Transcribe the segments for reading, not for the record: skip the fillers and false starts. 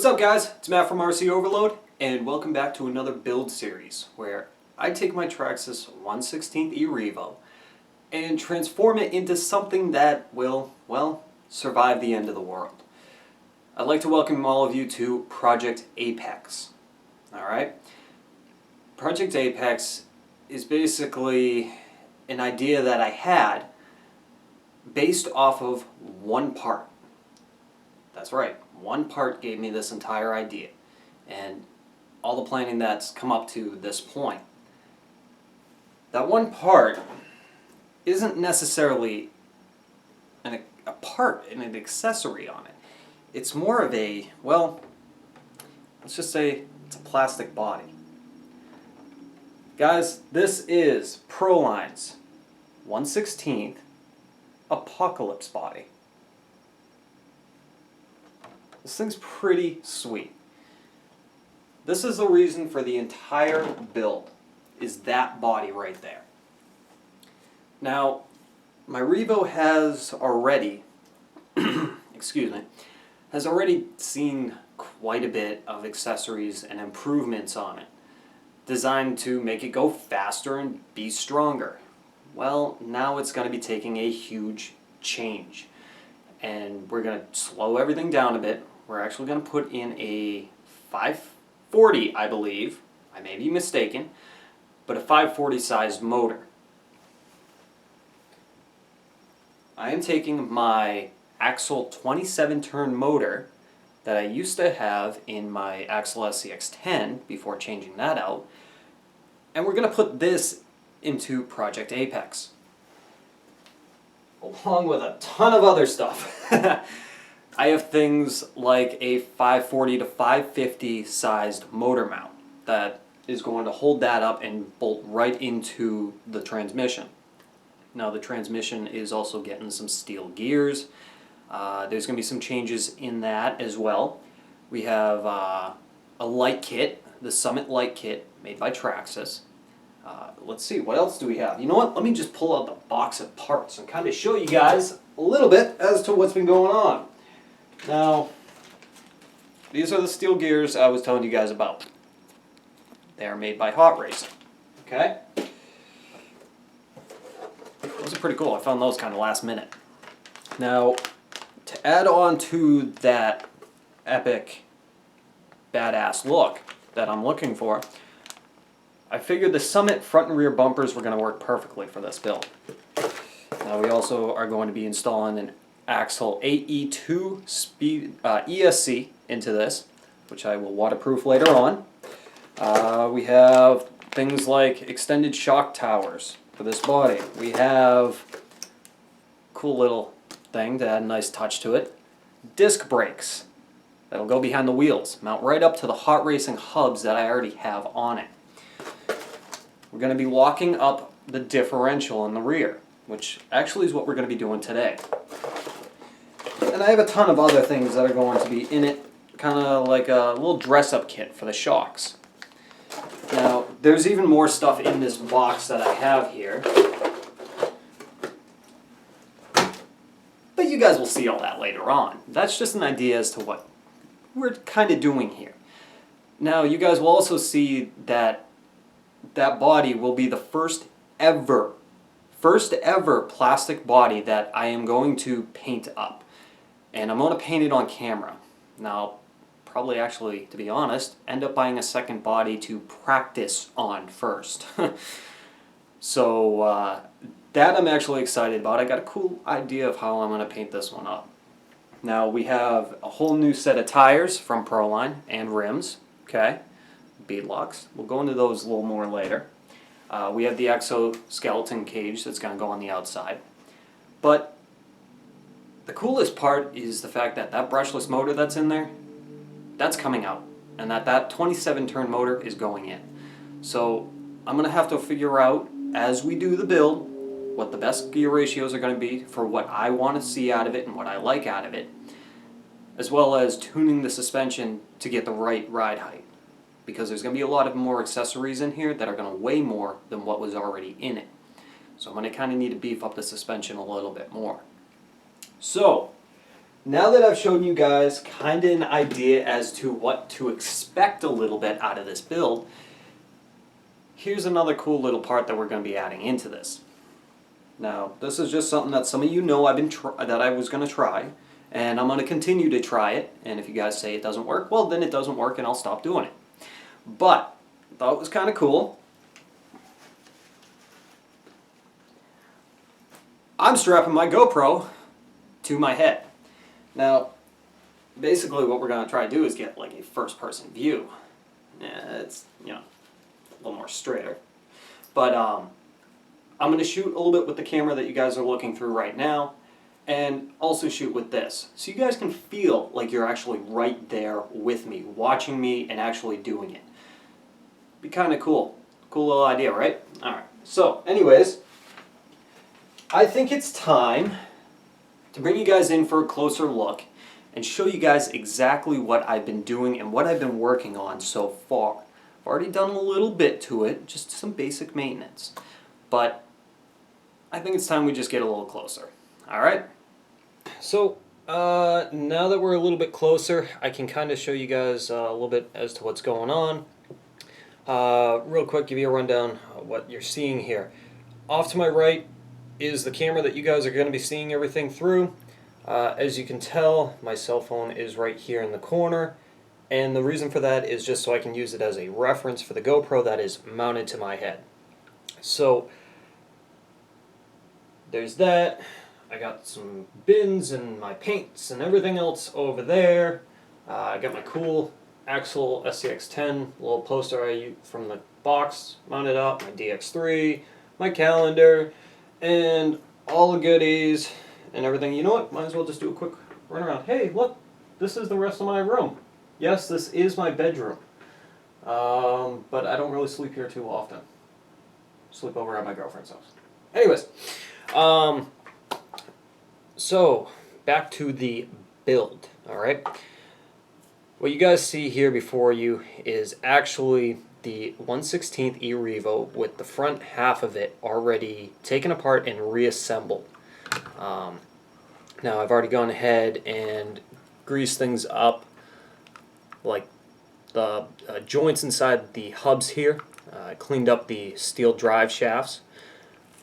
What's up guys, it's Matt from RC Overload and welcome back to another build series where I take my Traxxas 1/16 E Revo and transform it into something that will, well, survive the end of the world. I'd like to welcome all of you to Project Apex. Alright? Project Apex is basically an idea that I had based off of one part. That's right, one part gave me this entire idea and all the planning that's come up to this point. That one part isn't necessarily a part and an accessory on it. It's more of a, well, let's just say it's a plastic body. Guys, this is Proline's 1/16 Apocalypse body. This thing's pretty sweet. This is the reason for the entire build, is that body right there. Now, my Revo has already, excuse me, has already seen quite a bit of accessories and improvements on it, designed to make it go faster and be stronger. Well, now it's going to be taking a huge change. And we're going to slow everything down a bit. We're actually going to put in a 540, I believe. I may be mistaken, but a 540 sized motor. I am taking my Axle 27 turn motor that I used to have in my Traxxas Esc before changing that out, and we're going to put this into Project Apex, along with a ton of other stuff. I have things like a 540 to 550 sized motor mount that is going to hold that up and bolt right into the transmission. Now the transmission is also getting some steel gears. There's going to be some changes in that as well. We have a light kit, the Summit light kit made by Traxxas. Let's see, what else do we have? You know what, let me just pull out the box of parts and kind of show you guys a little bit as to what's been going on. Now, these are the steel gears I was telling you guys about. They are made by Hot Racing. Okay? Those are pretty cool. I found those kind of last minute. Now, to add on to that epic, badass look that I'm looking for, I figured the Summit front and rear bumpers were going to work perfectly for this build. Now, we also are going to be installing an Axle AE2 speed, ESC into this, which I will waterproof later on. We have things like extended shock towers for this body. We have a cool little thing to add a nice touch to it. Disc brakes that'll go behind the wheels, mount right up to the Hot Racing hubs that I already have on it. We're going to be locking up the differential in the rear, which actually is what we're going to be doing today. And I have a ton of other things that are going to be in it, kind of like a little dress-up kit for the shocks. Now, there's even more stuff in this box that I have here. But you guys will see all that later on. That's just an idea as to what we're kind of doing here. Now, you guys will also see that that body will be the first ever plastic body that I am going to paint up. And I'm going to paint it on camera. Now, probably actually, to be honest, end up buying a second body to practice on first. So, that I'm actually excited about. I got a cool idea of how I'm going to paint this one up. Now, we have a whole new set of tires from Proline and rims. Okay, bead locks. We'll go into those a little more later. We have the exoskeleton cage that's going to go on the outside. But the coolest part is the fact that that brushless motor that's in there, that's coming out. And that 27 turn motor is going in. So I'm going to have to figure out, as we do the build, what the best gear ratios are going to be for what I want to see out of it and what I like out of it, as well as tuning the suspension to get the right ride height. Because there's going to be a lot of more accessories in here that are going to weigh more than what was already in it. So I'm going to kind of need to beef up the suspension a little bit more. So, now that I've shown you guys kind of an idea as to what to expect a little bit out of this build, here's another cool little part that we're going to be adding into this. Now, this is just something that some of you know that I was going to try, and I'm going to continue to try it, and if you guys say it doesn't work, well then it doesn't work and I'll stop doing it. But, I thought it was kind of cool. I'm strapping my GoPro to my head. Now, basically what we're going to try to do is get like a first-person view. Yeah, it's, you know, a little more straighter. But I'm going to shoot a little bit with the camera that you guys are looking through right now, and also shoot with this. So you guys can feel like you're actually right there with me, watching me and actually doing it. Be kind of cool. Cool little idea, right? Alright, so anyways, I think it's time to bring you guys in for a closer look and show you guys exactly what I've been doing and what I've been working on so far. I've already done a little bit to it, just some basic maintenance. But I think it's time we just get a little closer. Alright? So, now that we're a little bit closer, I can kind of show you guys a little bit as to what's going on. Real quick, give you a rundown of what you're seeing here. Off to my right is the camera that you guys are going to be seeing everything through. As you can tell, my cell phone is right here in the corner, and the reason for that is just so I can use it as a reference for the GoPro that is mounted to my head. So there's that. I got some bins and my paints and everything else over there. I got my cool Axel SCX10 little poster I used from the box mounted up, my DX3, my calendar, and all the goodies and everything. You know what? Might as well just do a quick run around. Hey, look! This is the rest of my room. Yes, this is my bedroom. But I don't really sleep here too often. Sleep over at my girlfriend's house. Anyways, so back to the build, alright? What you guys see here before you is actually the 1/16 E Revo with the front half of it already taken apart and reassembled. Now I've already gone ahead and greased things up, like the joints inside the hubs here. Cleaned up the steel drive shafts,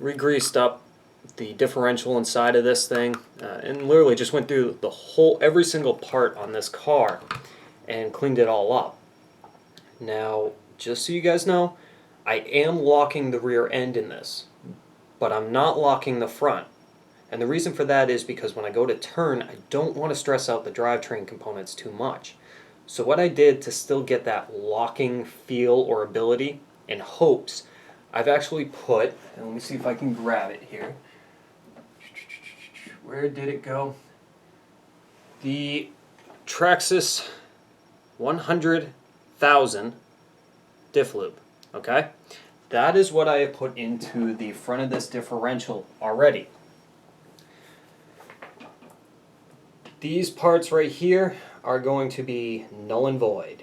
re-greased up the differential inside of this thing, and literally just went through the every single part on this car and cleaned it all up. Now, just so you guys know, I am locking the rear end in this, but I'm not locking the front. And the reason for that is because when I go to turn, I don't want to stress out the drivetrain components too much. So what I did to still get that locking feel or ability in hopes, I've actually put, and let me see if I can grab it here. Where did it go? The Traxxas 100,000 diff loop, okay? That is what I have put into the front of this differential already. These parts right here are going to be null and void.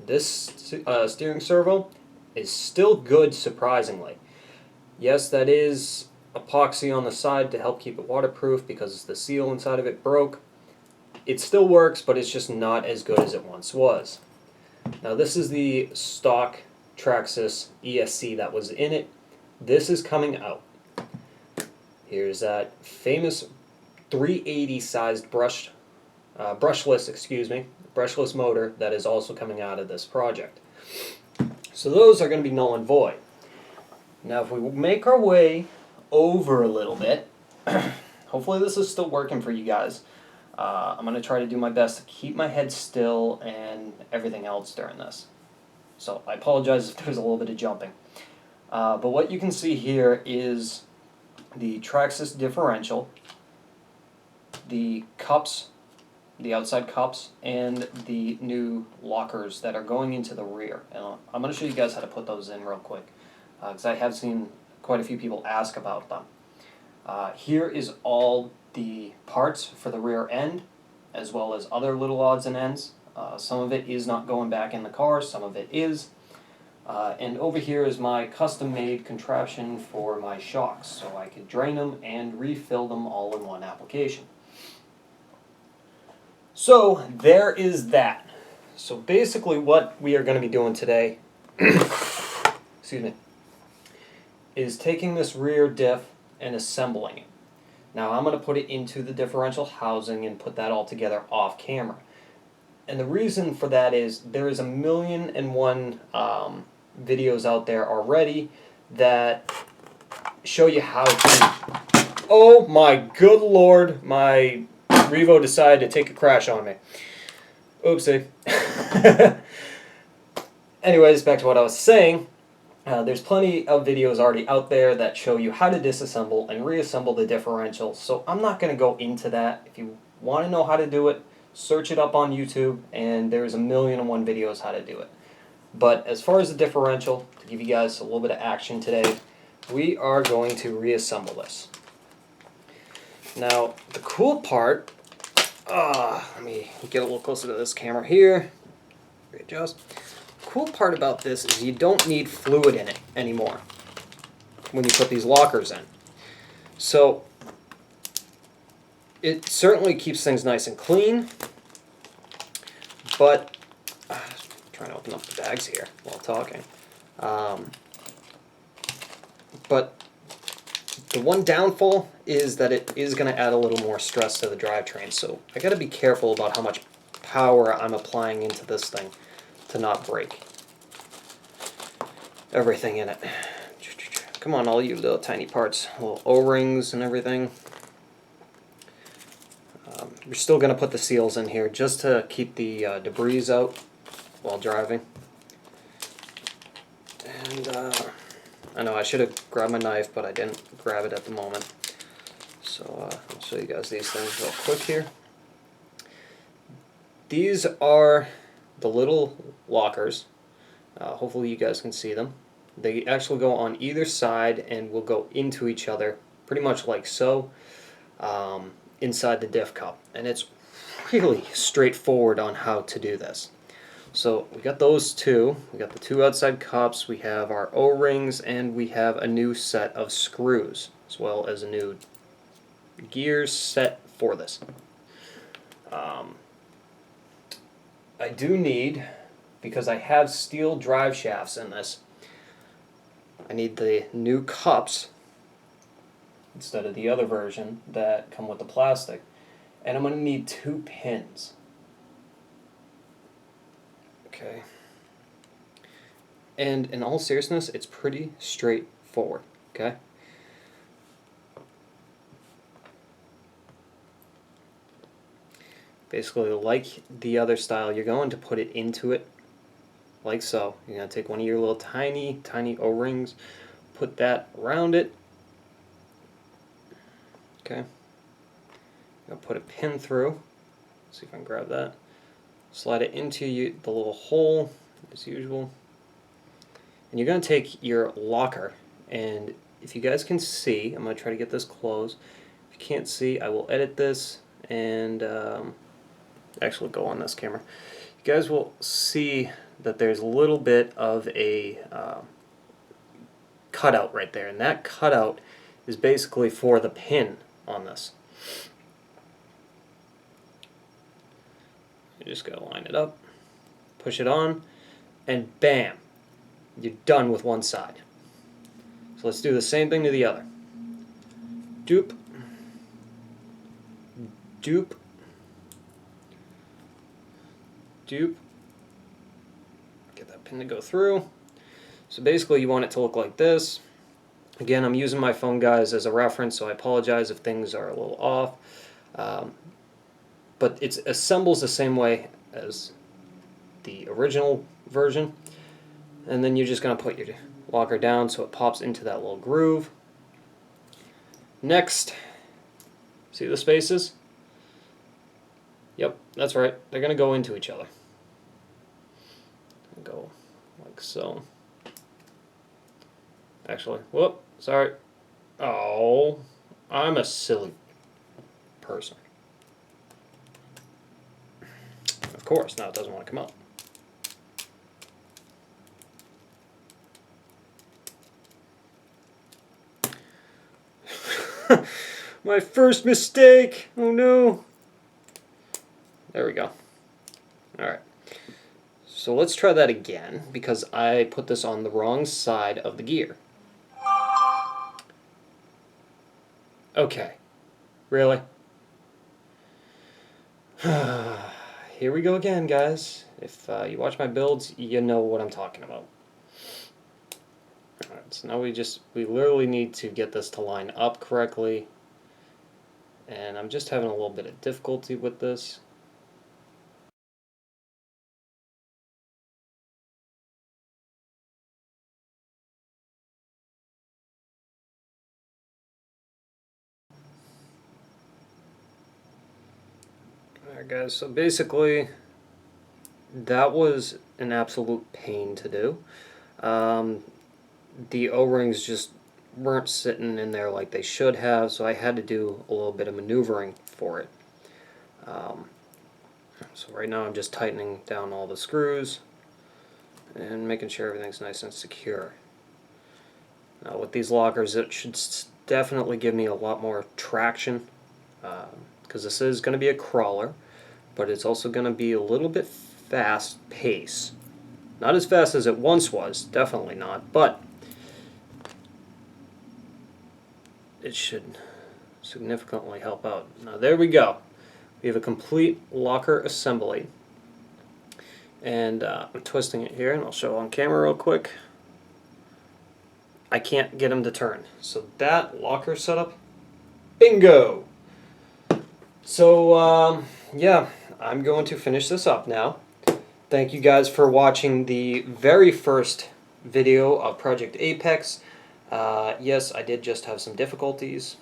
This steering servo is still good, surprisingly. Yes, that is epoxy on the side to help keep it waterproof because the seal inside of it broke. It still works, but it's just not as good as it once was. Now this is the stock Traxxas ESC that was in it. This is coming out. Here's that famous 380 sized brushless motor that is also coming out of this project. So those are going to be null and void. Now if we make our way over a little bit, hopefully this is still working for you guys. I'm going to try to do my best to keep my head still and everything else during this. So I apologize if there's a little bit of jumping. But what you can see here is the Traxxas Differential, the cups, the outside cups, and the new lockers that are going into the rear. And I'm going to show you guys how to put those in real quick, because I have seen quite a few people ask about them. Here is all the parts for the rear end, as well as other little odds and ends. Some of it is not going back in the car, some of it is. And over here is my custom-made contraption for my shocks, so I could drain them and refill them all in one application. So there is that. So basically what we are going to be doing today, excuse me, is taking this rear diff and assembling it. Now I'm going to put it into the differential housing and put that all together off camera. And the reason for that is there is 1,000,001 videos out there already that show you how to... Oh my good lord, my Revo decided to take a crash on me. Oopsie. Anyways, back to what I was saying. There's plenty of videos already out there that show you how to disassemble and reassemble the differential, so I'm not going to go into that. If you want to know how to do it, search it up on YouTube, and there's 1,000,001 videos how to do it. But as far as the differential, to give you guys a little bit of action today, we are going to reassemble this. Now, the cool part, let me get a little closer to this camera here, readjust. Cool part about this is you don't need fluid in it anymore when you put these lockers in. So it certainly keeps things nice and clean, but trying to open up the bags here while talking. But the one downfall is that it is going to add a little more stress to the drivetrain, so I got to be careful about how much power I'm applying into this thing to not break everything in it. Come on, all you little tiny parts, little O-rings and everything. We're still going to put the seals in here just to keep the debris out while driving. And I know I should have grabbed my knife, but I didn't grab it at the moment. So I'll show you guys these things real quick here. These are the little lockers. Hopefully you guys can see them. They actually go on either side and will go into each other, pretty much like so, inside the diff cup. And it's really straightforward on how to do this. So we got those two. We got the two outside cups. We have our O-rings, and we have a new set of screws, as well as a new gear set for this. I do need, because I have steel drive shafts in this, I need the new cups instead of the other version that come with the plastic. And I'm going to need 2 pins. Okay. And in all seriousness, it's pretty straightforward, okay? Basically, like the other style, you're going to put it into it like so. You're going to take one of your little tiny O-rings, put that around it. Okay. I'm going to put a pin through. See if I can grab that. Slide it into the little hole, as usual. And you're going to take your locker, and if you guys can see, I'm going to try to get this closed. If you can't see, I will edit this and actually go on this camera. You guys will see that there's a little bit of a cutout right there, and that cutout is basically for the pin on this. You just gotta line it up, push it on, and bam, you're done with one side. So let's do the same thing to the other. Doop, doop, doop. Get that pin to go through. So basically you want it to look like this. Again, I'm using my phone, guys, as a reference, so I apologize if things are a little off. But it assembles the same way as the original version. And then you're just going to put your locker down so it pops into that little groove. Next, see the spaces? Yep, that's right. They're going to go into each other. Go like so. Actually, whoop, sorry. Oh, I'm a silly person. Of course, now it doesn't want to come out. My first mistake! Oh no! There we go. Alright. So let's try that again, because I put this on the wrong side of the gear. Okay. Really? Here we go again, guys. If you watch my builds, you know what I'm talking about. Alright, so now we literally need to get this to line up correctly. And I'm just having a little bit of difficulty with this. Alright guys, so basically that was an absolute pain to do. The O-rings just weren't sitting in there like they should have, so I had to do a little bit of maneuvering for it. So right now I'm just tightening down all the screws and making sure everything's nice and secure. Now with these lockers, it should definitely give me a lot more traction, because this is going to be a crawler, but it's also going to be a little bit fast pace. Not as fast as it once was, definitely not, but it should significantly help out. Now there we go. We have a complete locker assembly. And I'm twisting it here, and I'll show on camera real quick. I can't get them to turn. So that locker setup, bingo! So, yeah, I'm going to finish this up now. Thank you guys for watching the very first video of Project Apex. Yes, I did just have some difficulties.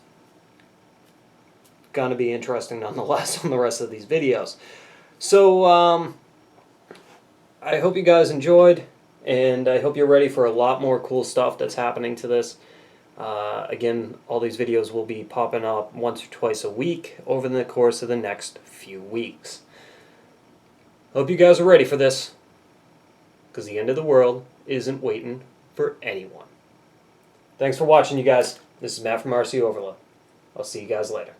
Gonna be interesting nonetheless on the rest of these videos. So, I hope you guys enjoyed, and I hope you're ready for a lot more cool stuff that's happening to this. Again, all these videos will be popping up once or twice a week over the course of the next few weeks. Hope you guys are ready for this, because the end of the world isn't waiting for anyone. Thanks for watching, you guys. This is Matt from RC Overload. I'll see you guys later.